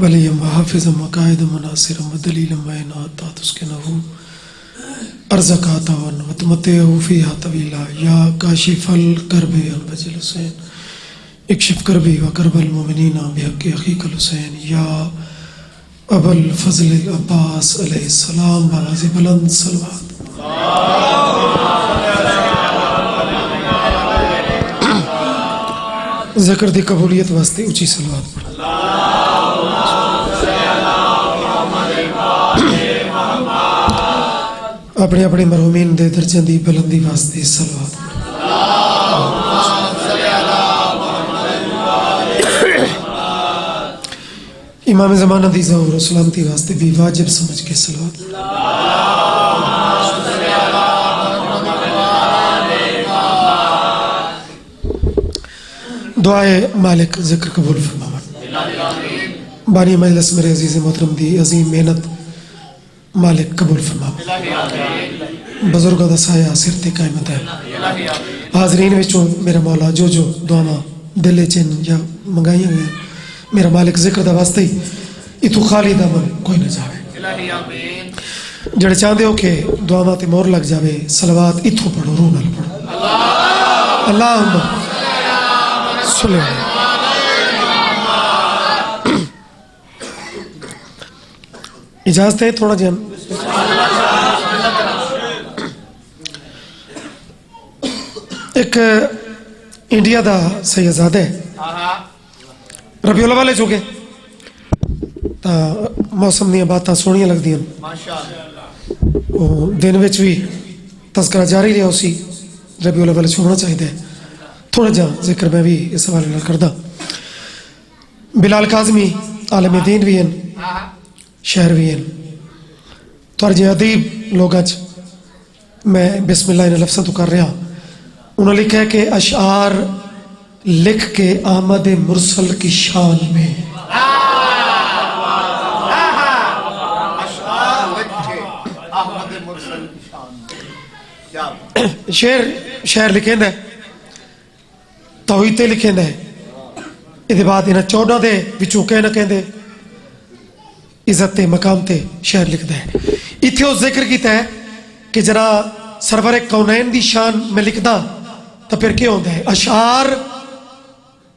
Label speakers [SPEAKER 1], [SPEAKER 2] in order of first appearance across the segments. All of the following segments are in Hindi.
[SPEAKER 1] वलियम हाफिज़म वकायद मुनासिरम वदलीलम वैनाता तुस्के नहू अर्ज़काता वतमते फ़ीहा तवीला या काशिफल करबे अल-वजल हुसैन इक्शिफ करबी व करबल मोमिनीना बिहक़्क़ि अख़ीकल हुसैन या अबुल फ़ज़ल अब्बास अलैहिस्सलाम बावाज़ बुलंद सलवात। ज़िक्र दी कबूलियत वास्ते ऊंची सलवात पढ़ो। अपने अपने मरहूमीन दे दर्जों दी बुलंदी वास्ते सलवात पढ़ो। इमाम ज़माना दी ज़हूर और सलामती वास्ते भी वाजिब समझ के सलवात। दुआए मालिक ज़िक्र कबूल फरमावन। बानी मजलिस मेरे अजीज़ मोहतरम दी अजीम मेहनत मालिक कबूल फरमावन। बुजुर्गों का साया सिर ते कायमत है। हाजरीन विचों मेरा मौला जो जो दुआवां दिल चिन या मंगाइया गई मेरा मालिक जिक्र दा वास्ते ही इतों खाली दामन कोई न जावे। जड़े चाहते हो कि दुआवां ते मोहर लग जावे सलवात इतों पढ़ो रूह नाल पढ़ो। अल्लाहुम्मा सल्ली इजाजत है थोड़ा जन एक इंडिया का सैयदजादा है रबीउल अव्वल चुके तो मौसम दी बातें सोहनियां लगदियां दिन विच भी तस्करा जारी रहा उसी रबीउल अव्वल होना चाहिए। थोड़ा जा जिक्र मैं भी इस हवाले नाल करदा। बिलाल काज़मी आलम दीन भी हैं शहर भी हैं थोड़े जे अदीब लोगों मैं बिस्मिल्लाह इन लफ्ज़ों तो कर रहा। उन्होंने लिखा है कि अशार लिख के अहमद मुरसल की शान में शेर शेर लिखेंदा है तौहीद ते लिखेंदा है। इहदे बाद इन्हां 14 दे विचों कह न कहंदे इज्जत ते मकाम ते शेर लिखदा है। इत्थे उस जिक्र कीता है कि जरा सरवर कौनैन दी शान में लिखदा तो फिर क्या होता है। अशार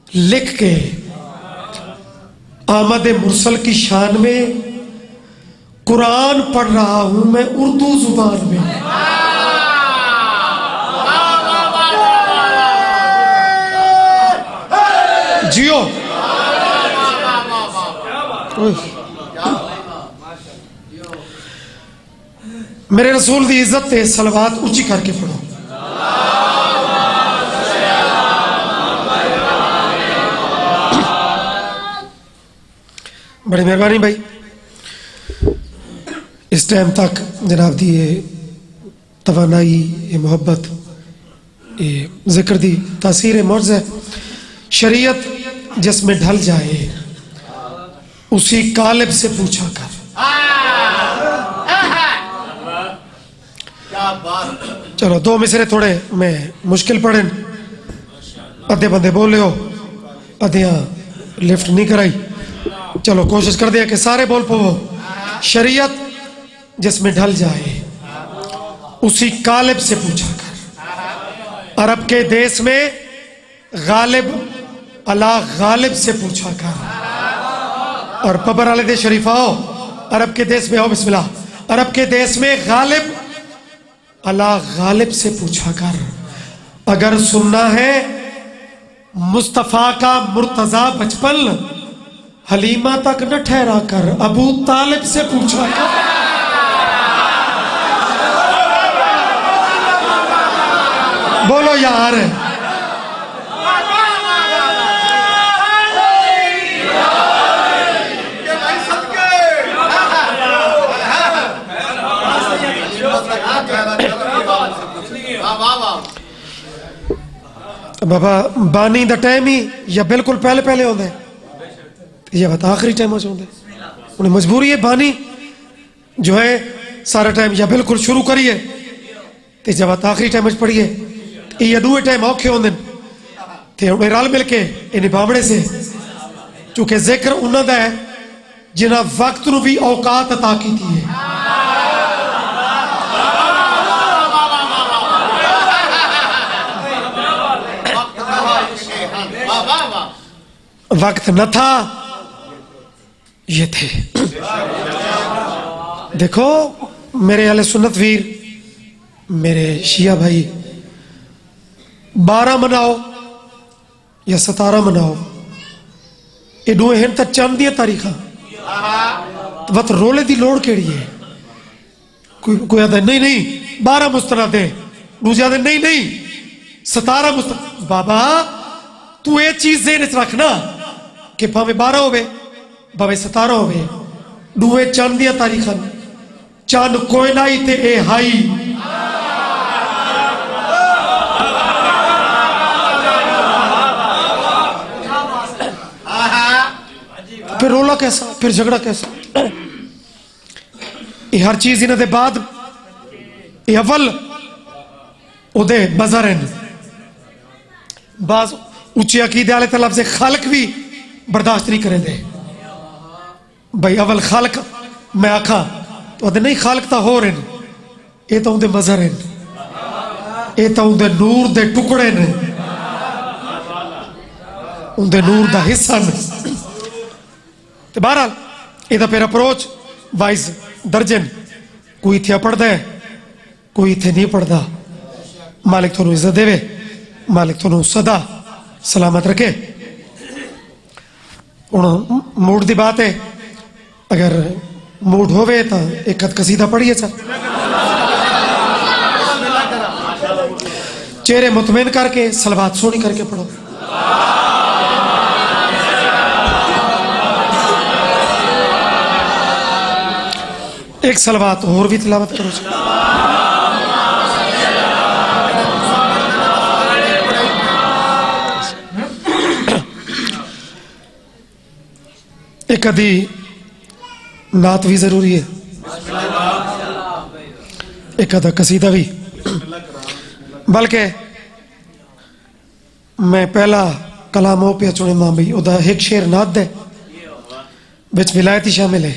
[SPEAKER 1] लिख के अहमद मुरसल की शान में कुरान पढ़ रहा हूं मैं उर्दू जुबान में। जियो मेरे रसूल की इज्जत ते सलवात ऊंची करके पढ़ो। बड़ी मेहरबानी भाई इस टाइम तक जनाब दी ये तवानाई ये मोहब्बत ये जिक्र दी तासीर मौज है। शरीयत जिसमें ढल जाए उसी कालिब से पूछा कर। चलो दो मिसरे थोड़े मैं मुश्किल पड़े अद्धे बंदे बोले हो अद्धिया लिफ्ट नहीं कराई। चलो कोशिश कर दिया कि सारे बोल पो। शरीयत जिसमें ढल जाए उसी कालिब से पूछा कर। अरब के देश में गालिब अला गालिब से पूछा कर। और बबर वाले दे शरीफ आओ अरब के देश में आओ बिस्मिल्लाह। अरब के देश में गालिब अला गालिब से पूछा कर। अगर सुनना है मुस्तफा का मुर्तजा बचपन हलीमा तक न ठहरा कर अबू तालिब से पूछा कर। बोलो यार बाबा बानी दा टाइम ही या बिल्कुल पहले पहले होता है या बात आखिरी टाइम होता है। उन्हें मजबूरी है बानी जो है सारा टाइम या बिल्कुल शुरू करिए तो जब बात आखिरी टाइम पढ़िए या दूए टाइम औखे होंगे ते हुण रल मिल के इन बावड़े से चूंकि जिक्र उन्हां दा है जिन्हां वक्त नूं भी औकात अता कीती है। वक्त न था, ये थे। देखो मेरे अहले सुन्नत वीर, मेरे शिया भाई, 12 मनाओ या 17 मनाओ, ये दो हैं तो चंद दिया तारीखा, वत रोले दी लोड़ केड़ी है? कोई आता नहीं नहीं 12 मुस्तनद है, दूसरे आते नहीं नहीं 17 मुस्तनद। बाबा तू ये चीज जेहन च रखना कि भावे 12 होवे भावे 17 होवे, दुए चंद दिया तारीखा, चंद कोई ना ही ते ए हाई। फिर रोला कैसा, फिर झगड़ा कैसा? ये हर चीज इन्होंने बाद ये अव्वल उदे मजहर हैं। बाज उच्ची अकीदे वाले तो लफ्ज़ खालक भी बर्दाश्त नहीं करेंगे। भाई अव्वल खालक मैं आखा तो अदे नहीं, खालक तो हो रहे हैं, ये तो उनके मजहर हैं, ये तो उनके नूर दे टुकड़े ने, उनके नूर का हिस्सा ने। तो बहरहाल यदा फिर अप्रोच वाइज दर्जन, कोई इत्थे पढ़ता है कोई इत्थे नहीं पढ़ता। मालिक थोनू इज्जत देवे, मालिक थोनू सदा सलामत रखे। हुण मूड की बात है, अगर मूड होवे तो एक अद कसीदा पढ़िए सर, चेहरे मुतमैन करके सलवात सोहनी करके पढ़ो। एक सलवात और भी तिलावत करो। एक अधी नात भी जरूरी है, एक अदा कसीदा भी। बल्कि मैं पहला कलाम ओ पे चुने मां भाई उदा एक शेर नात दे विच विलायती शामिल है,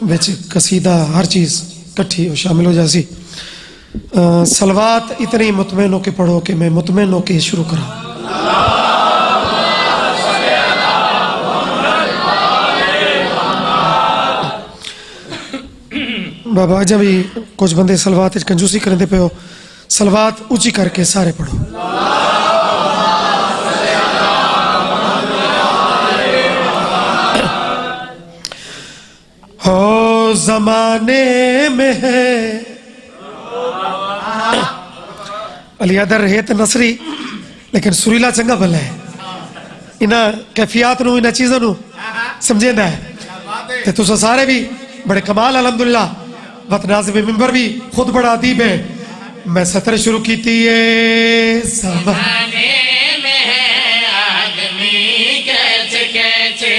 [SPEAKER 1] विच कसीदा हर चीज कट्ठी शामिल हो जासी। सलवात इतनी मुतमैन होके पढ़ो कि मैं मुतमैन होके शुरू करा। बाबा अज भी कुछ बंदे सलवात कंजूसी करते पे हो, सलवात ऊंची करके सारे पढ़ो। हो जमाने में है अलियादर है तो नसरी, लेकिन सुरीला चंगा भला है, इन्हां कैफियत नूं इन्हां चीज़ों नूं समझेंदा है। ते तुसां सारे भी बड़े कमाल अल्हम्दुलिल्लाह। वत नाज़िम मिंबर भी खुद बड़ा अदीब है। मैं सतर शुरू की थी ये ज़माने में है आदमी कैसे कैसे,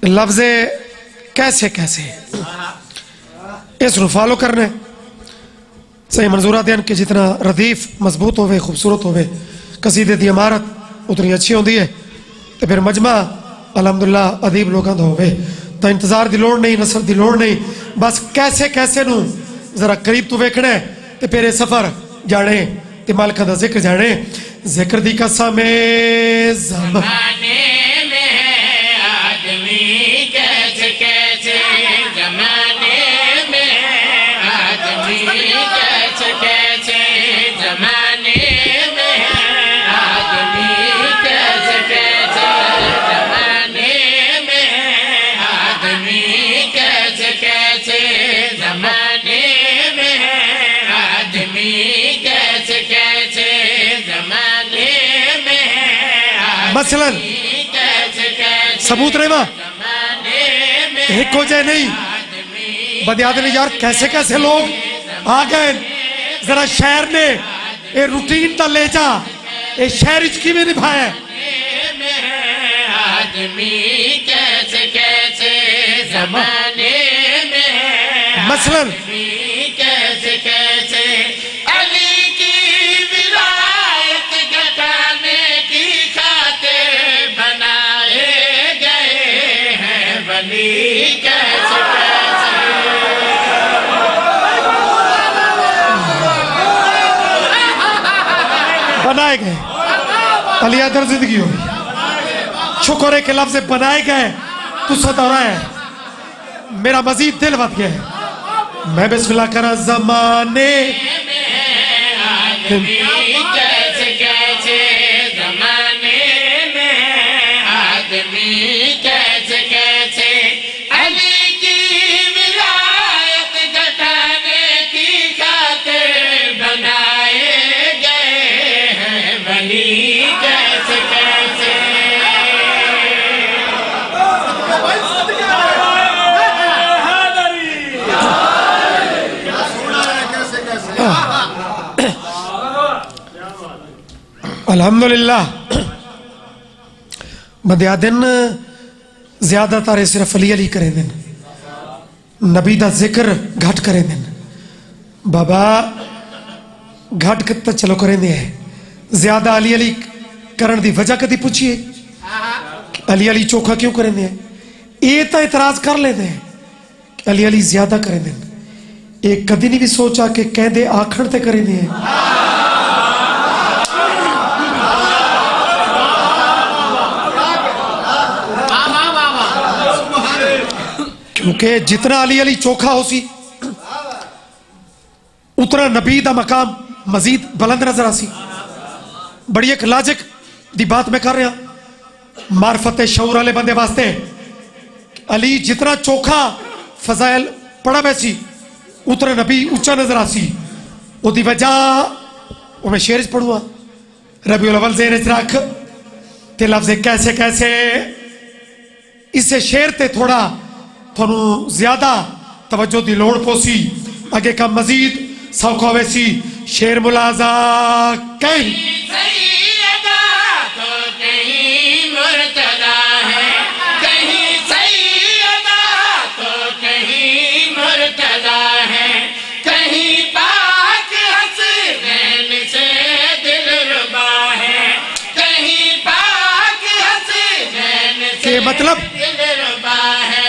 [SPEAKER 1] लफ्ज़े कैसे कैसे इसको फॉलो करने सही मंजूरात हैं कि जितना रदीफ मजबूत होवे खूबसूरत होवे कसीदे की इमारत उतनी अच्छी होती है। तो फिर मजमा अलहमदुलिल्लाह अदीब लोगों का होवे तो इंतजार की लोड़ नहीं, नसर की लोड़ नहीं, बस कैसे कैसे नू जरा करीब तू वेखना है तो फिर ये सफर जाने ते मालिका दा जिक्र जाने। जिक्र दी कसम ज़माने में आदमी कैसे कैसे, ज़माने में आदमी कैसे कैसे, ज़माने में आदमी कैसे कैसे, ज़माने में आदमी कैसे कैसे, ज़माने में आदमी कैसे कैसे, ज़माने में मसलन सबूत रेवा एक हो जाए नहीं बदियाद ने यार कैसे कैसे लोग आ गए। जरा शहर ने ये रूटीन का ले जा ये शहर की में निभाया आदमी कैसे कैसे
[SPEAKER 2] जमाने में
[SPEAKER 1] मसलन
[SPEAKER 2] कैसे कैसे अली की विलायत घटाने की खातिर बनाए गए हैं वली कैसे कैसे
[SPEAKER 1] बनाए गए। अली अदर जिंदगी हो शुक्र है कि लफ्ज बनाए गए तू सदौरा है मेरा मजीद दिल बच गया है। मैं बिस्मिल्लाह करा जमाने
[SPEAKER 2] कैसे कैसे जमाने में आदमी कैसे कैसे अली की विलायत घटाने की खातिर बनाए गए हैं वली कैसे कैसे
[SPEAKER 1] अल्हम्दुलिल्लाह बंदिया दिन ज्यादातर सिर्फ अली अली करें दिन नबी का जिक्र घट करें दिन बाबा घट तो चलो करें दे ज्यादा अली अली करन दी वजह कदी पूछिए अली अली चोखा क्यों करें दे ये तो इतराज कर लेते हैं अली अली ज्यादा करें दिन एक कदी नहीं भी सोचा कि कहते आखण ते करें दे क्योंकि जितना अली अली चोखा हो सी उतना नबी का मकाम मजीद बुलंद नजर आसी। बड़ी एक लॉजिक दी बात मैं कर रहा मार्फत शऊर वाले बंदे वास्ते अली जितना चोखा फजाइल पढ़ा वैसी उतना नबी उच्चा नजर आसी। उसकी वजह वो मैं शेर च पढ़ूंगा रबीउल अव्वल ज़हन च रख ते लफ्ज़ कैसे कैसे इसे शेर ते थोड़ा थोनू ज्यादा तवज्जो दी लोड़ पोसी आगे का मजीद सौखा वैसी शेर मुलाजा कहीं
[SPEAKER 2] सैयदा तो कहीं मुर्तदा है कहीं सैयदा तो कहीं मुर्तदा है कहीं पाक हसनैन से दिलरुबा है कहीं पाक हसनैन से
[SPEAKER 1] मतलब
[SPEAKER 2] दिलरुबा है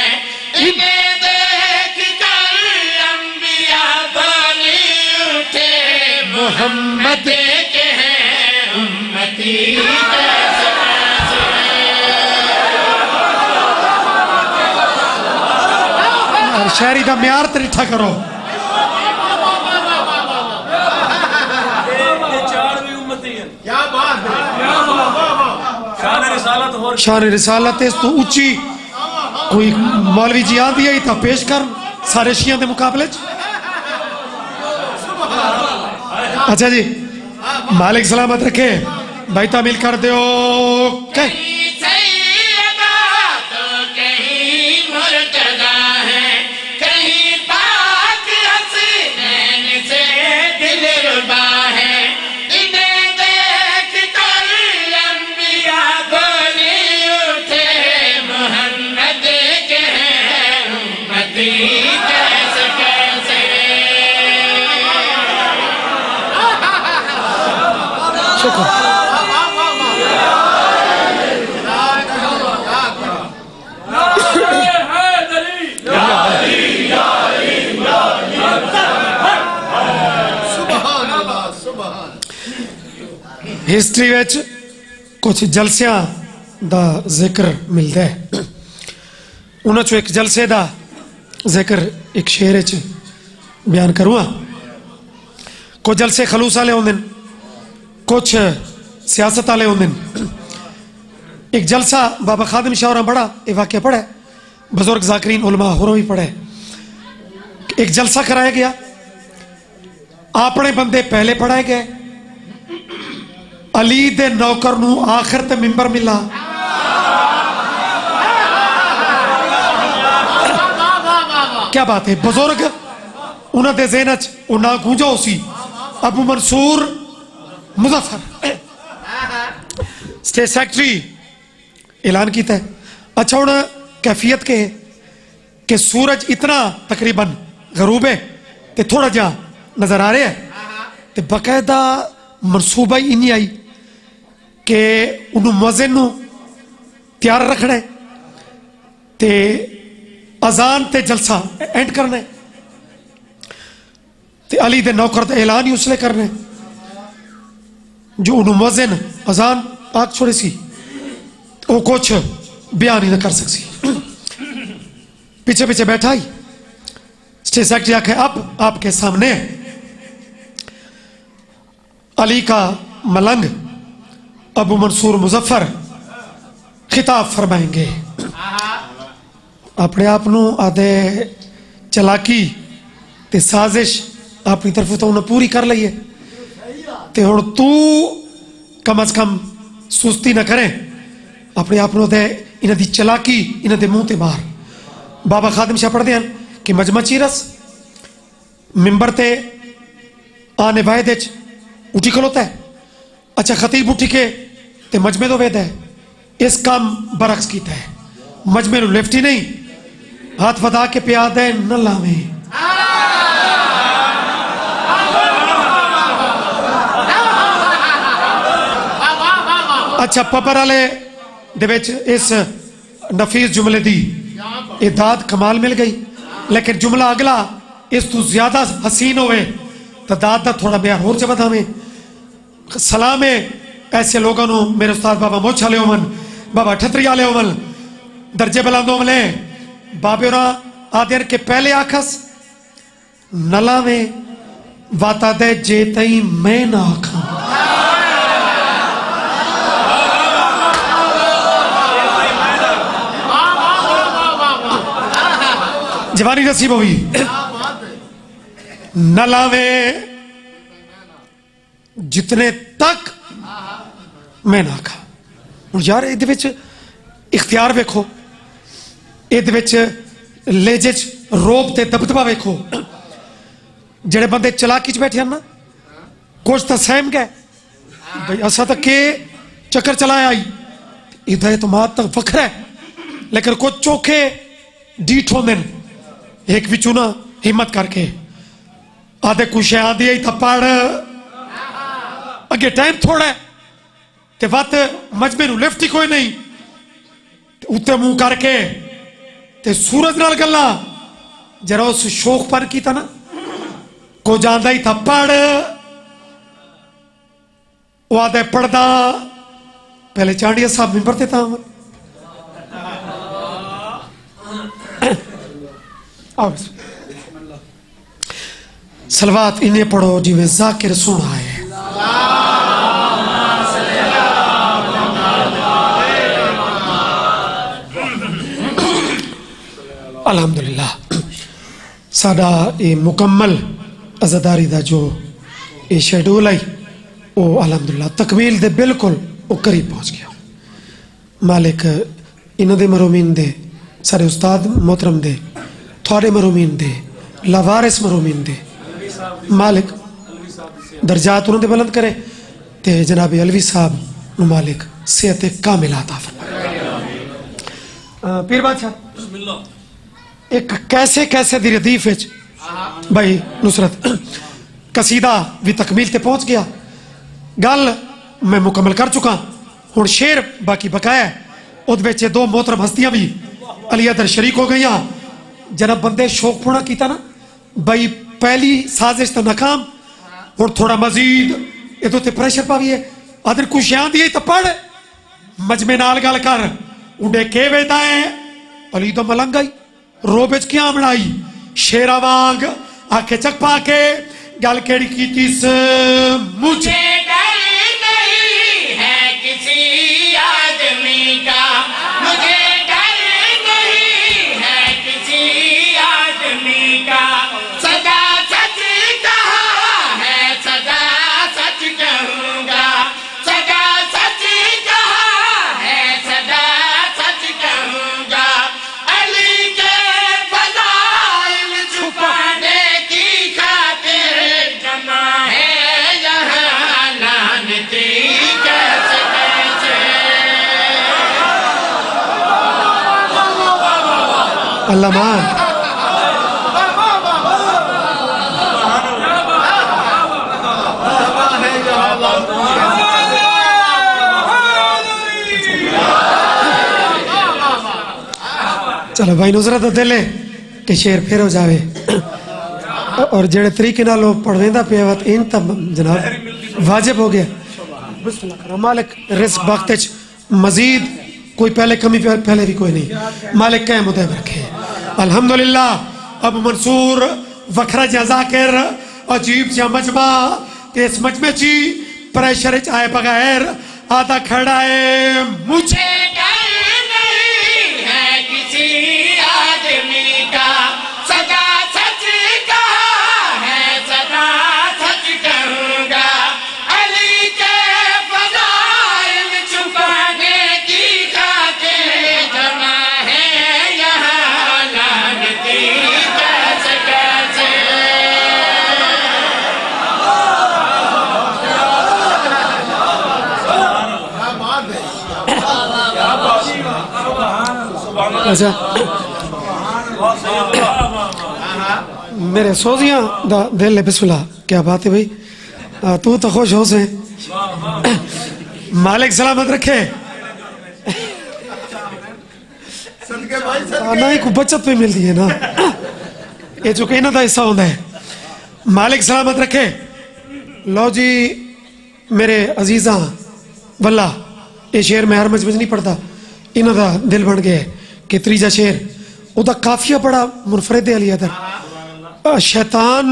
[SPEAKER 2] इन्हें देख कर अंबिया बोली उठे मोहम्मद के हैं उम्मती कैसे कैसे
[SPEAKER 1] शायरी का म्यार तरीठा करो शान रिसालत इस तो ऊंची कोई मौलवी जी आंदी है तो पेश कर सारे शिया के मुकाबले अच्छा जी मालिक सलामत रखे भाई तामील कर दो
[SPEAKER 2] सैयदा तो कहीं मुर्तदा है कहीं पाक हसनैन से दिलरुबा है इन्हें देख कर अंबिया बोली उठे मोहम्मद के हैं उम्मती कैसे कैसे
[SPEAKER 1] शुक्र हिस्ट्री विच कुछ जलसियां दा जिक्र मिलता है उन्हां चों एक जलसे दा जिक्र एक शेर च बयान करूँगा। कुछ जलसे खलूस वाले होंदे कुछ सियासत वाले होंदे। एक जलसा बाबा खादिम शाह होरां बड़ा ये वाक़या पढ़ा है बुजुर्ग ज़ाकिरीन उलमा होरों भी पढ़ा है। एक जलसा कराया गया अपने बंदे पहले पढ़ाए गए अली दे नौकर नू आखिर ते मिंबर मिला क्या बात है बुजुर्ग उन्हां दे ज़हन च ओ ना गूंजा सी अबू मंसूर मुजफ्फर स्टेट सेक्रेटरी ऐलान किया है। अच्छा हुण कैफियत के कि सूरज इतना तकरीबन गरूब है ते थोड़ा जा नजर आ रहा है ते बकायदा मनसूबा ही इन्नी आई कि उन्होंने मुअज्जिन नूं तैयार रखना है ते अजान ते जलसा एंड करना है ते अली दे नौकर दा ऐलान ही उसले करना है जो उन्होंने मुअज्जिन अजान आग छोड़ी सी वो कुछ बयान ही ना कर सकती पीछे पीछे बैठा ही स्टेज सेक्रेटरी आखे अब आपके सामने अली का मलंग अबू मंसूर मुजफ्फर खिताब फरमाएंगे अपने आप नूं आदे चलाकी ते साजिश अपनी तरफ तो उन्हें पूरी कर ली है ते हुण तू कम अज कम सुस्ती ना करें अपने आप नूं दे इन्हां दी चलाकी इन्हां दे मुंह ते मार बाबा खादिम शाह पढ़ते हैं कि मजमा चीरस मिंबर ते आने वायदे उठी खलोता है अच्छा खतीब उठी के ते मजमे तो वेद है इस काम बरक्स कीता है मजमे नूं लिफ्ट ही नहीं हाथ वधा के पिया दे न लावे अच्छा पपर वाले दे विच इस नफीस जुमले दी दाद कमाल मिल गई लेकिन जुमला अगला इस तू ज्यादा हसीन होवे तो दाद का थोड़ा बयान होर जबदा में सलाम है ऐसे लोगों को मेरे उस्ताद बाबा मोछ वाले उमन बाबा ठतरी वाले उमन दर्जे बुलंदों मले बाबे और आदर के पहले आखस नला में वाता दे जे तई मैं ना आखा जवानी नसीब हुई न लावे जितने तक मैं ना खा हुण यार इहदे विच इख्तियार वेखो इहदे विच लेजे च रोब ते दबदबा वेखो जेड़े बंदे चलाकी च बैठे ना कुछ तो सहम गए भाई असा तो के चक्कर चलाया आई इधर एतमाद तक वखरा है लेकिन कुछ चोखे डीठ होंदे ने एक बिचू ना हिम्मत करके आधे कुछ आदि आई तो पढ़ अगे टाइम थोड़ा है ते वत मजमे नूं लिफ्ट ही कोई नहीं उत्ते मुंह करके ते सूरज नाल गल्ला जरा उस शौक पर कीता ना को जांदा ही था पढ़ वो आदे पढ़दा पहले चांडिया साहब मिंबर ते था सलवात इन्हें पढ़ो जिवें जाकिर सुना है अल्हम्दुलिल्लाह साडा ये मुकम्मल अज़ादारी दा जो ये शेड्यूल है वो अल्हम्दुलिल्लाह तकमील दे बिल्कुल वो करीब पहुंच गया मालिक इन्हों दे मरूमीन दे सारे उस्ताद मोहतरम दे थोड़े मरूमीन दे लावारिस मरूमीन दे मालिक दर्जात उन्होंने बुलंद करे ते जनाब अलवी साहब मालिक सेहत कामिल अता फरमाए पीर बादशाह एक कैसे कैसे दी रदीफ विच भाई नुसरत कसीदा भी तकमील ते पहुंच गया गल मैं मुकम्मल कर चुका हुण शेर बाकी बकाया उहदे विच दो मोहतरम हस्तियां भी अली अदर शरीक हो गई जनाब बंदे शौक पूरा किया ना भाई पहली साजिश तो नाकाम हुण थोड़ा मजीद ये तो प्रेशर पावीए अदर कुछ याद ही तो पढ़ मजमे नाल गल कर उन्हें के वेदा है अली तो मलंग आई रोब क्या बनाई शेरा वांग आखे चक पा के गल केड़ी की मुझे
[SPEAKER 2] डर नहीं है किसी आदमी का मुझे डर नहीं है किसी आदमी का सदा सच कहा है सदा सच कहूंगा सदा सच कहा है सदा सच कहूंगा अली के फज़ाइल छुपाने की खातिर जमा है यहाँ
[SPEAKER 1] अल्लाह मान। चलो भाई नुसरत दिल है कि शेर फिर हो जावे और जेड़े तरीके नाल पढ़वेंदा पिया वा इन तब जनाब वाजिब हो गया। बिस्मिल्लाह मालिक रिस्क वक्त मजीद कोई पहले कमी पहले भी कोई नहीं, मालिक कह मुदे रखे अल्हम्दुलिल्लाह। अब मंसूर वखरा जाकिर अजीब सा मजमा इस मजमे ची प्रेशर आए बगैर आधा खड़ा है मुझे अच्छा मेरे सोजियां दा दिल है बिस्मिल्लाह क्या बात है भाई तू तो खुश हो से मालिक सलामत रखे ना ही कोई बचत भी मिलती है ना ये जो कहना था हिस्सा होता है मालिक सलामत रखे। लो जी मेरे अजीजा वल्ला ये शेर मैं हर मजबूत नहीं पढ़ता इन्हों का दिल बन गया कि त्रीजा शेर उदा काफिया बड़ा मुनफरिद है अली अदर शैतान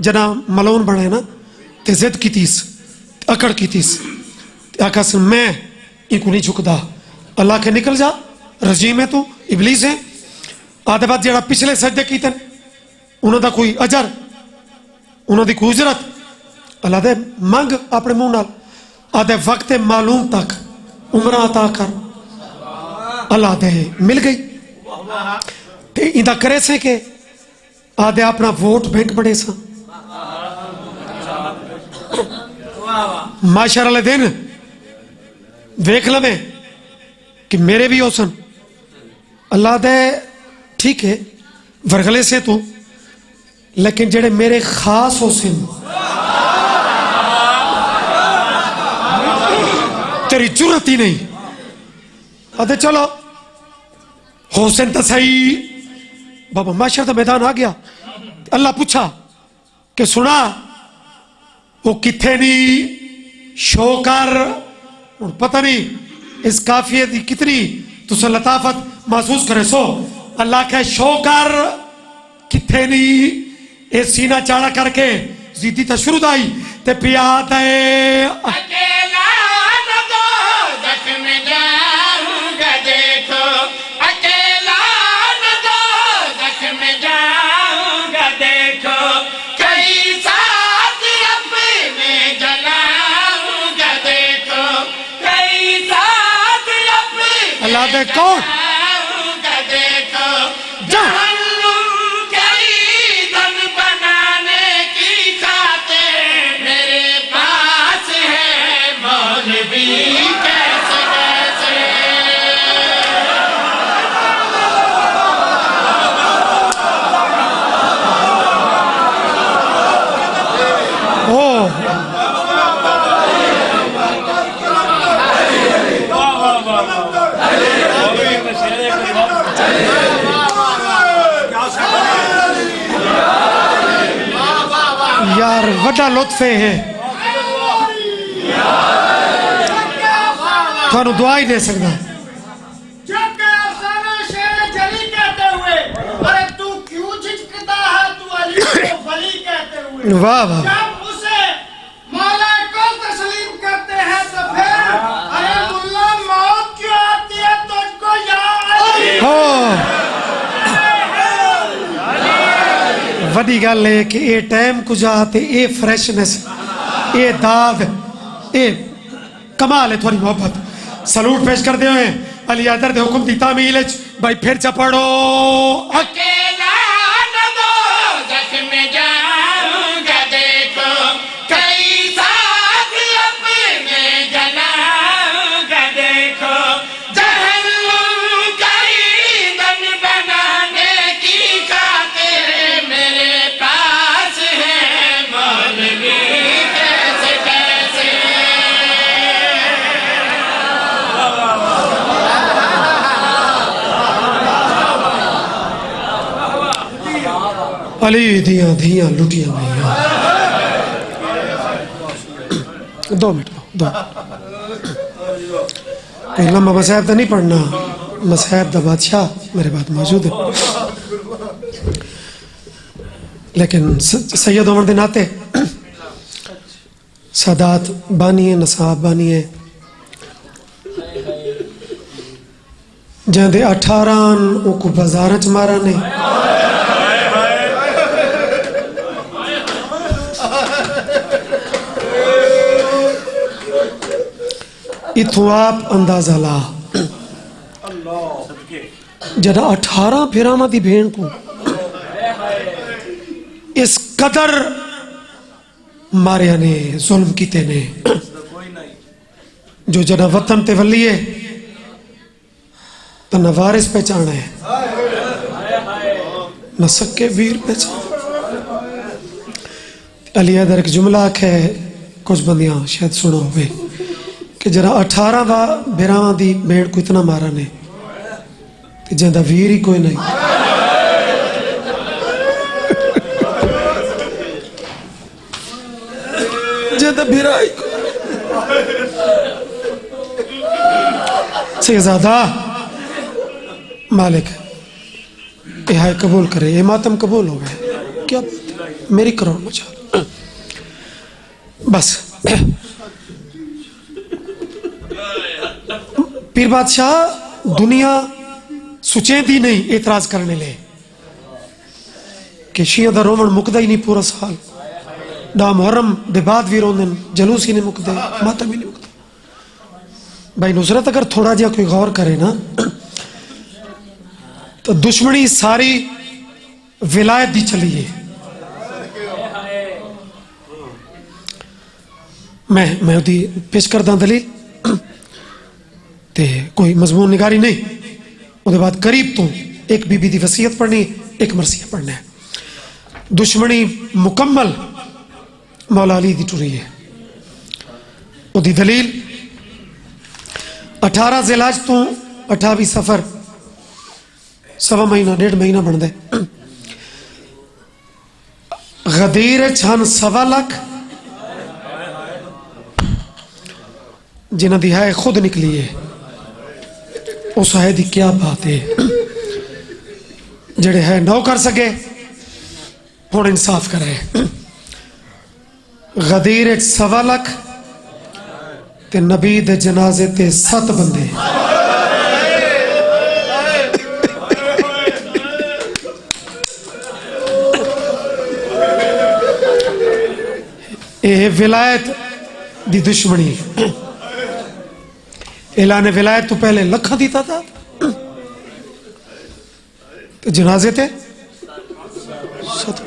[SPEAKER 1] जना मलौन बने ना ते जिद की तीस अकड़ की तीस आखा मैं इनको नहीं झुकदा अल्लाह के निकल जा रजीम है तू इबलीस है आदे बाद जरा पिछले सजदे कीते उन्होंने कोई अजर उन्होंने कोई उजरत अल्लाह दे मंग अपने मुंह नाल आदे वक्त मालूम तक उम्र अता कर अल्लाह दे मिल गई ते इंदा करे से के आदे अपना वोट बैंक बने सा माशर वाले दिन वेख लवे कि मेरे भी होसन अल्लाह दे ठीक है वरगले से तू लेकिन जेड़े मेरे खास होसन तेरी जरूरत ही नहीं अरे चलो होसन तो सही बाबा माशर का मैदान आ गया अल्लाह पूछा कि सुना वो किथे नहीं शो कर पता नहीं इस काफियत की कितनी तुसे लताफत महसूस करे सो अल्लाह के शो कर किथे नहीं ये सीना चाड़ा करके जीती तो शुरू दाई ते पिया दे अल्लाह दे कौन यार वड्डा लुत्फे है थानू दुआ ही दे सकदा वाह वाह
[SPEAKER 3] उसे मौला को तस्लीम करते हैं तो फिर अरे मुल्ला मौत क्यों आती है तुझको याद
[SPEAKER 1] हो वड्डी गल है कि ये टाइम कुछ आते ये फ्रेशनेस ये दाद ये कमाल है थोड़ी मोहब्बत सलूट पेश करते हुए अली अदर दे हुक्म दी तामील भाई फिर चा पढ़ो
[SPEAKER 2] अकेला न दो जख्म जाऊंगा देखो कई साथ अपने जलाऊंगा देखो जहन्नुम का ईंधन बनाने
[SPEAKER 1] अली दियां धियां लुटियां गईयां। 2 मिनट दो। कोई लम्बा मसाहब तो नहीं पढ़ना, मसाहब दा बादशाह मेरे बाद मौजूद है, लेकिन सैयद होने के नाते सादात बानिए नसाब बानिए जंदे 18 को बाजार च मारा ने, इथों आप अंदाजा ला जरा 18 फिरावां दी भेण को इस कदर मारिया ने, जुल्म किते ने, जो जरा वतन ते वलीए तो न वारिस पहचाना है न सक्के वीर पहचान। अली हैदर एक जुमला आखे, कुछ बंदियां शायद सुनो होवे कि जरा 18 बिरावां दी भेड़ को इतना मारा ने ते जिंदा वीर ही कोई नहीं। जिंदा बिरा ही शहजादा मालिक ये हाय कबूल करे, ये मातम कबूल हो गए, क्या मेरी करोड़ मचा बस। पीर बादशाह दुनिया सुचेंदी नहीं एतराज करने ले कि शिया दा रोवण मुकदा ही नहीं पूरा साल, डा मुहर्रम दे बाद भी रोंदन, जलूस ही नहीं मुकदे, मातम ही नहीं मुकदा। भाई नुसरत अगर थोड़ा जिहा कोई गौर करे ना तो दुश्मनी सारी विलायत दी चली है। मैं उदी पेश करदा दलील ते कोई मजमून निगारी नहीं, उसके बाद करीब तो एक बीबी दी वसीयत पढ़नी, एक मरसिया पढ़ना है। दुश्मनी मुकम्मल मौला अली दी टुरी है। उसकी दलील 18 जिलाज तो 28 सफर 1.25 महीना 1.5 महीना बनता है। गदीर छन 1.25 लाख जिन्हों की है खुद निकली है, उस है दी क्या बात है। जेड़े है नौ कर सके हुण इंसाफ करे। गदीर 1.25 लाख ते नबी दे जनाजे ते 7 बंदे। यह विलायत दी दुश्मनी। ऐलान विलायत तो पहले लखा दीता था तो जनाजे थे 7।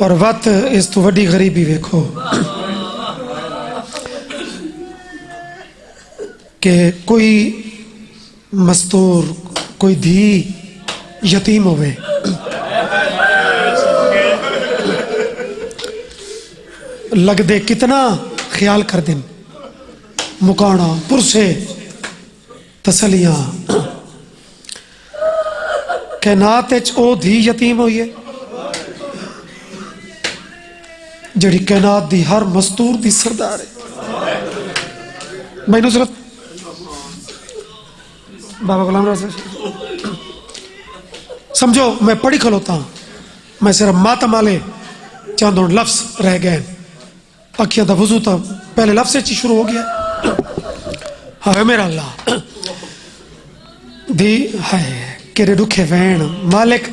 [SPEAKER 1] और वत इस तो वड्डी गरीबी वेखो कि कोई मस्तूर कोई धी यतीम होवे, लगदे कितना ख्याल कर दिन, मुकाना पुरसे तसलियां। कैनात ओ धी यतीम हुई है जड़ी कैनात दी हर मस्तूर दी सरदार है। भाई नुसरत बाबा गुलाम राज समझो, मैं पढ़ी खलोता हूं, मैं सिर्फ मातम वाले चंद लफ्ज रह गए। अखियां दा वजू तो पहले लफ्ज से शुरू हो गया। हाय मेरा अल्लाह दी है केरे दुखे वैन मालिक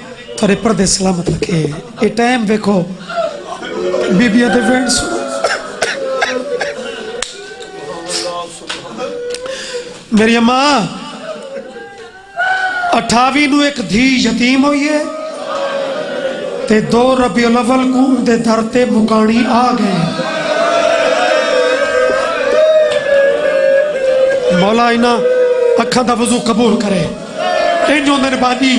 [SPEAKER 1] थोड़े पर्दे सलामत रखे। ये टाइम देखो बीबिया दे वैन सुनो। मेरी अम्मा 28 नू एक धी यतीम हुई है ते 2 रबीउल अव्वल को दे दर ते मुकानी आ गए। मौला इना अखा दा वजू कबूल करे। इंज होंदे ने बानी।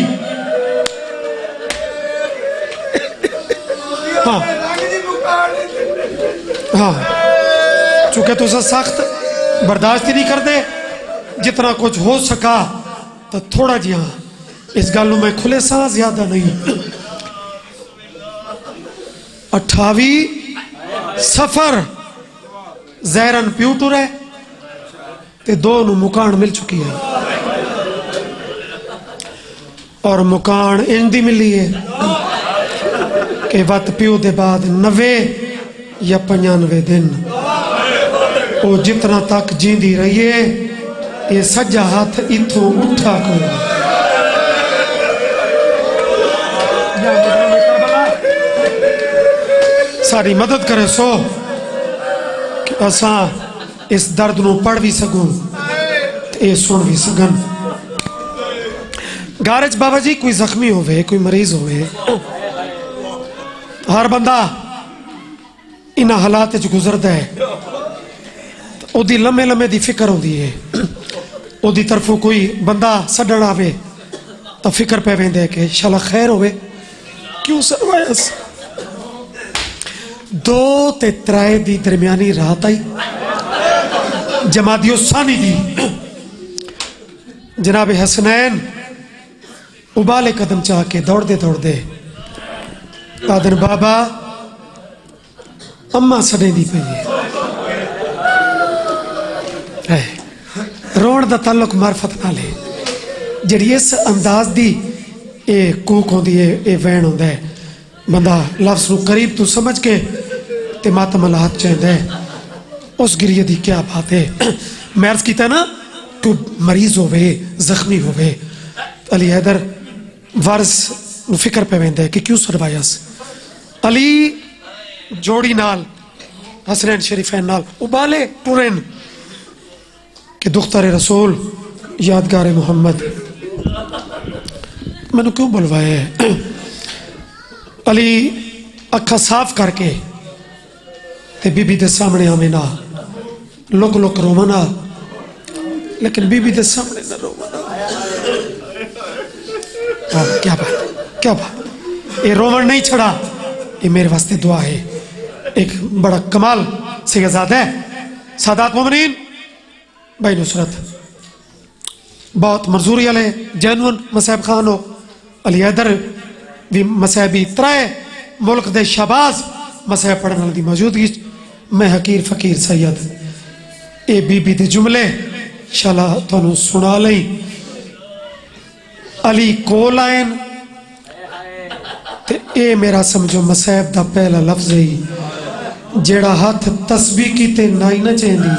[SPEAKER 1] हाँ हाँ चूंकि तुस सख्त बर्दाश्त ही नहीं करते, जितना कुछ हो सका तो थोड़ा जिहा इस गल मैं खुले सा ज्यादा नहीं 28 सफर जहरन प्यू टुरे ते 2 नू मुकान मिल चुकी है और मुकान इंज दी मिली है कि वत प्यू दे बाद 90 या 95 दिन वो जितना तक जींदी रही है ये सज्जा हाथ इथों उठा को सारी मदद करे सो कि असा इस दर्द नू पढ़ भी सकूं ये सुन भी सकन। गारज बाबा जी कोई जख्मी होवे कोई मरीज होवे हर बंदा इन हालात च गुजरता है ओदी लम्मे लम्मे दी फिक्र होती है ओदी तरफों कोई बंदा सडन आवे तो फिक्र पे वेंदे कि शाला खैर होवे क्यों सरवायस 2 ते 3 दी दरमियानी रात आई जमादियो सानी दी जनाब हसनैन उबाले कदम चाह के दौड़ते दौड़ते आदन बाबा अम्मा सड़े दी पई है रोण दा ताल्लुक मार्फत नाल है जिहड़ी इस अंदाज दी ए कूक होंदी है ए वैन होंदा है बंदा लफ्ज़ नू करीब तू समझ के ते मातम हालात चाहता है उस गिरिए दी क्या बात है। मैं अर्ज कीता ना तू मरीज होवे जख्मी होवे अली हैदर वारस नू फिक्र पे वेंदा है कि क्यों सरवायस अली जोड़ी नाल हसनैन शरीफैन नाल उबाले टुरन कि दुख्तर रसूल यादगार मोहम्मद मैनू क्यों बुलवाया है। अली अखा साफ करके ते बीबी दे सामने आवे ना लुक लुक रोवना लेकिन बीबी दे सामने ना रोवना। क्या बात ये रोवन नहीं छड़ा ये मेरे वास्ते दुआ है। एक बड़ा कमाल सियाजादा है सादात मोमिनीन भाई नुसरत बहुत मजूरी वाले जैनुअन मसैब खान हो अली हैदर भी मसैबी 3 मुल्क दे शहबाज मसैब पढ़ने वाली मौजूदगी मैं हकीर फकीर सैयद ए बीबी दे जुमले शाला तुहानू सुना लई अली कोल आएन ते ए मेरा समझो मसैब दा पहला लफ्ज ही जेड़ा हाथ तस्बीह कीते नाई ना चेंदी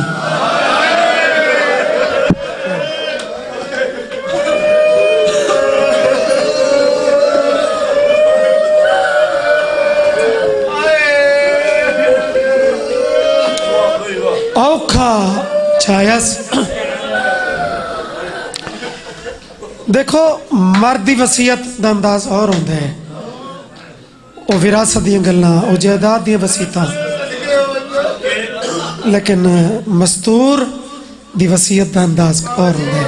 [SPEAKER 1] औखा छायस। देखो मर्द की वसीयत का अंदाज और होंदा है वो विरासत दी गल्लां वो जायदाद दी वसीयतां लेकिन मस्तूर दी वसीयत का अंदाज और होंदा है।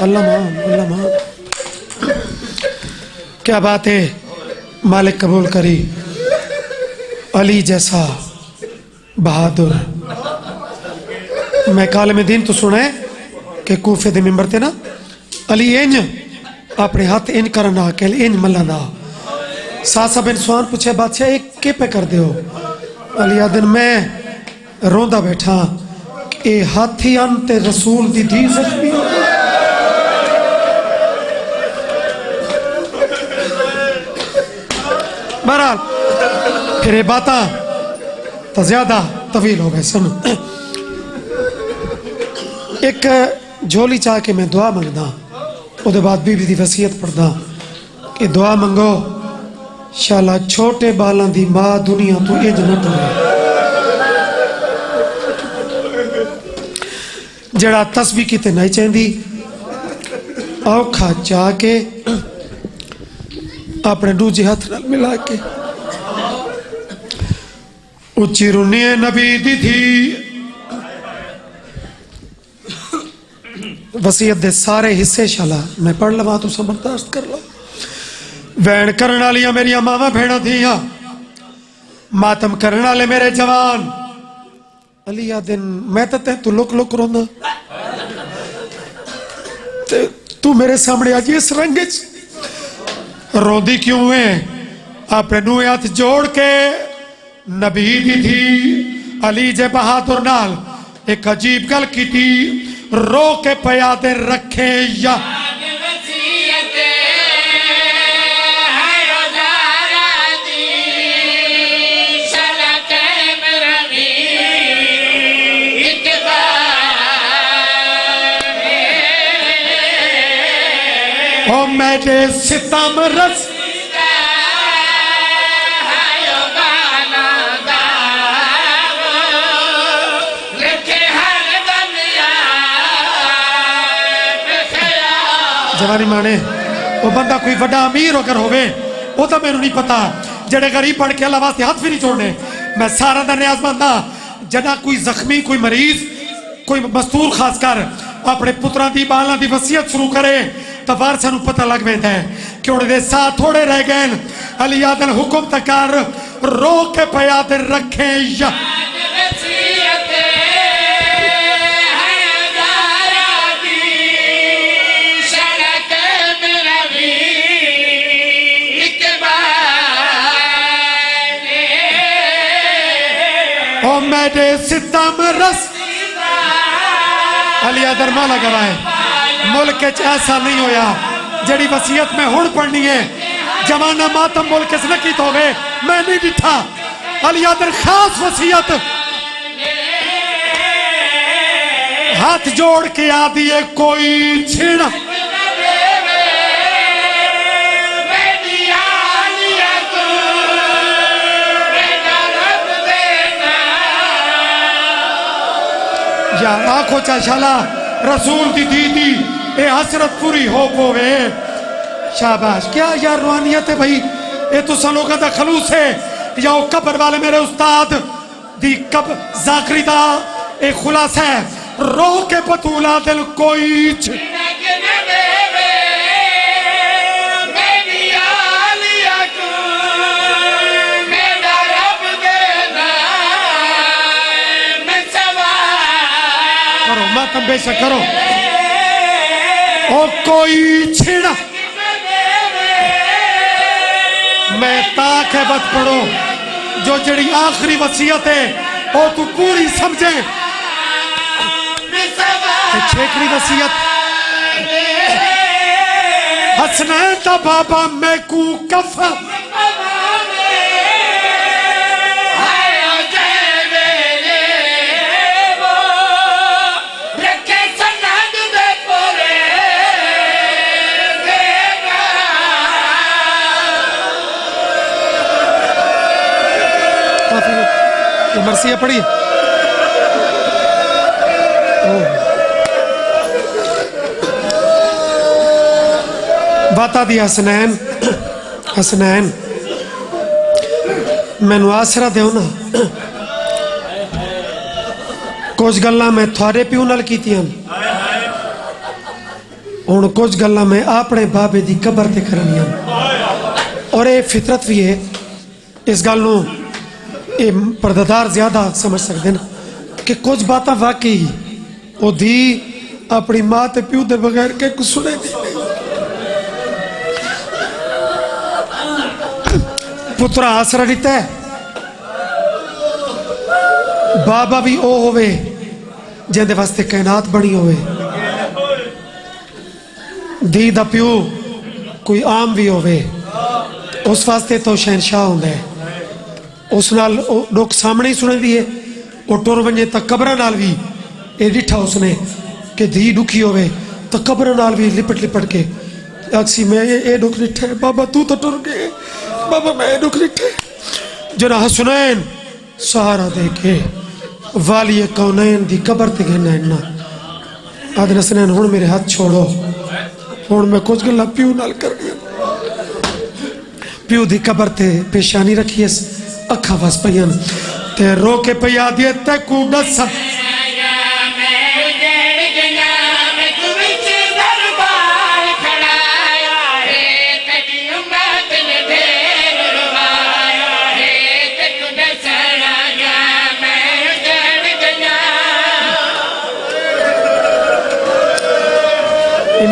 [SPEAKER 1] अल्लाह मान क्या बात है मालिक कबूल करी अली जैसा बहादुर। मैं कालम दिन तो सुना है कि कूफे दे मिंबर ते ना अली इंज अपने हाथ इंज करना के इंज मल्लाना सासा बिन सुहान पूछे बादशाह एक के पे कर दो अली आदन मैं रोंदा बैठा ए हाथी अन ते रसूल दी धी जख्मी हो बहरहाल फिर ये बातें तो ज्यादा तवील हो गए सुन एक झोली चाह के मैं दुआ मंगदा उसके बाद बीबी की वसीयत पढ़दा कि दुआ मंगो शाला छोटे बालों की मां दुनिया तो इंज न टुरे जड़ा तस्बीह किते नहीं चाहती औखा चाह के अपने दूजे हाथ नाल मिला के उच्ची रुनी नबी दी थी वसीयत दे सारे हिस्से शाला मैं पढ़ लवा तू बर्दाश्त कर लो। वैन करने वाली मेरी मावा भेड़ा थी मातम करने वाले मेरे जवान अली दिन मैं तो तू लुक लुक रोंदा ते तू मेरे सामने आ जी इस रंग च रोंदी क्यों है? अपने नूहे हाथ जोड़ के नबी दी थी अली जे बहादुर नाल एक अजीब गल की थी, रो के पयादे रखे या ओ मेरे सितम रस जवानी माने वो बंदा कोई बड़ा अमीर अगर होवे वो तो मैनू नहीं पता, जड़े गरीब पढ़ के अल्लाह वास्ते हाथ भी नहीं छोड़ने। मैं सारा दिन न्याजमंदा जना कोई जख्मी कोई मरीज कोई मस्तूर खासकर अपने पुत्रां दी बालां दी वसीयत शुरू करे तो बार सानू पता लग पैंदा है कि उन्हें साथ थोड़े रह गए। अली आदल हुक्म तकार रो के पयादे रखे या ओ मेरे सितम रस अली आदर मौला गवाए मुल्क ऐसा नहीं होया जड़ी वसीयत में हुण पढ़नी है। जमाना मातम मुल्क न की तो होवे मैं नहीं दिठा। अली आदर खास वसीयत हाथ जोड़ के आदि है कोई छीना यार आखो चाशाला रसूल दी दीदी ए हसरत पूरी हो पोवे शाबाश। क्या यार रूहानियत है भाई, ये तो सलोका दा खलूस है या वो कब्र वाले मेरे उस्ताद दी कब जाकरी दा एक खुलासा है। रो के पतूला दिल कोई करो मातम बेशक करो ओ कोई छेड़ा मैं ताक है बत पढ़ो जो जड़ी आखिरी वसीयत है वो तू पूरी समझे। छेकड़ी वसीयत हसनैन दा बाबा मैं कू कफा मरसिया पढ़ी बता दी हसनैन हसनैन मैनू आसरा दो ना कुछ गल्लां मैं थोड़े प्यू नाल कीतियां हुण कुछ गल्लां मैं अपने बाबे दी कबर ते करनियां और ये फितरत भी है। इस गल नूं ये पर्दादार ज्यादा समझ सकते ना कि कुछ बातें वाकई वो धी अपनी माँ ते प्यू दे बगैर के कुछ सुने दी पुत्रा आसरा दिता है। बाबा भी ओ होवे जिंदे वास्ते कायनात बनी होवे, धी दा प्यू कोई आम भी होवे उस वास्ते तो शहनशाह होंदा है। उस नाल लोग सामने ही सुने दिए वो टुर वजे तो कबर नाल भी ये डिठा उसने कि धी दुखी होवे तो कबर नाल भी लिपट लिपट के अक्सी मैं ये दुख डिठा है बाबा तू तो टुर गए बाबा मैं दुख डिठा जरा हसनैन सहारा दे के वाली कौनैन दी कबर ते गहना इन्ना आदर हसनैन हुण मेरे हाथ छोड़ो हुण मैं कुछ गल्लां प्यू नाल करनी प्यू दी कबर ते पेशानी रखी अखा फस पईन ते रो के पिया दिए ते कू दस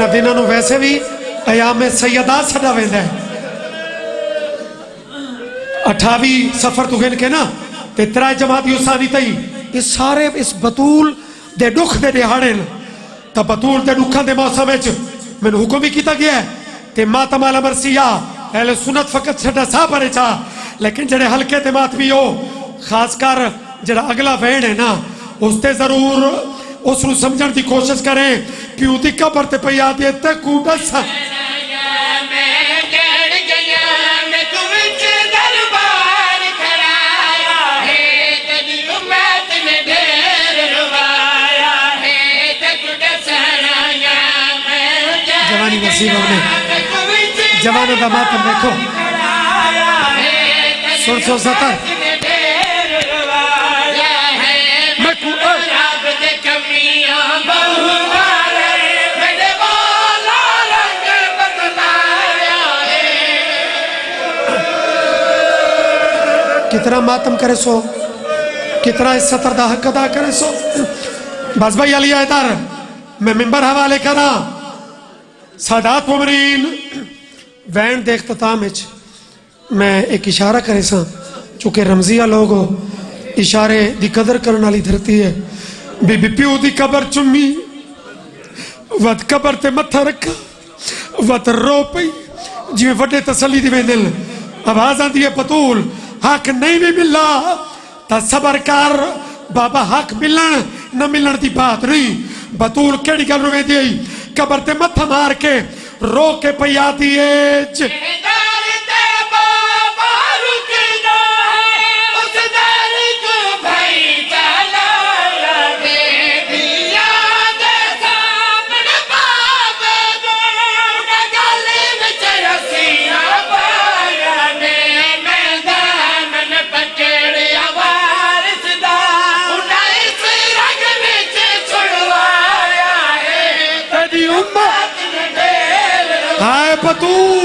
[SPEAKER 1] इन्हां दिनां नूं वैसे भी अयाम सैयदा सदा वेंदा है 28 सफर तू गिन के ना ते 3 जमाती उसादी तई ये सारे इस बतूल दे दुख दे दिहाड़े न तो बतूल दे दुखां दे मौसम विच मैनूं हुक्म भी किया गया है ते मातम अल मरसिया अहले सुन्नत फकत छड्डा सा परे चा लेकिन जड़े हल्के ते मातमी हो खासकर जड़ा अगला वैन है ना उसते जरूर उसनूं समझण दी कोशिश करें कि उहदी कबर ते पई आदी ते कूडस जवानी नसीब हमने जवानों का मातम देखो 1670 कितना मातम करे सो कितना इस सतर दा हक अदा करे सो बस भाई अली इधर मैं मिंबर हवाले करा सादात उमरीन वैन दे इख्तिताम विच मैं एक इशारा करे सा चूंकि रमजिया लोग हो इशारे दी कदर करने वाली धरती है बीबी प्यू दी कबर चुम्मी वत कबर ते मत्था रखा वत रो पई जिवें वड्डे तसल्ली दी वेंदे आवाज आंदी है बतूल हक नहीं भी मिला ता सबर कर बाबा हक मिलन न मिलन दी बात नहीं बतूल केड़ी गल रोवेंदी आई कबर ते मत्था मार के रो के पई आती है हाय बतूल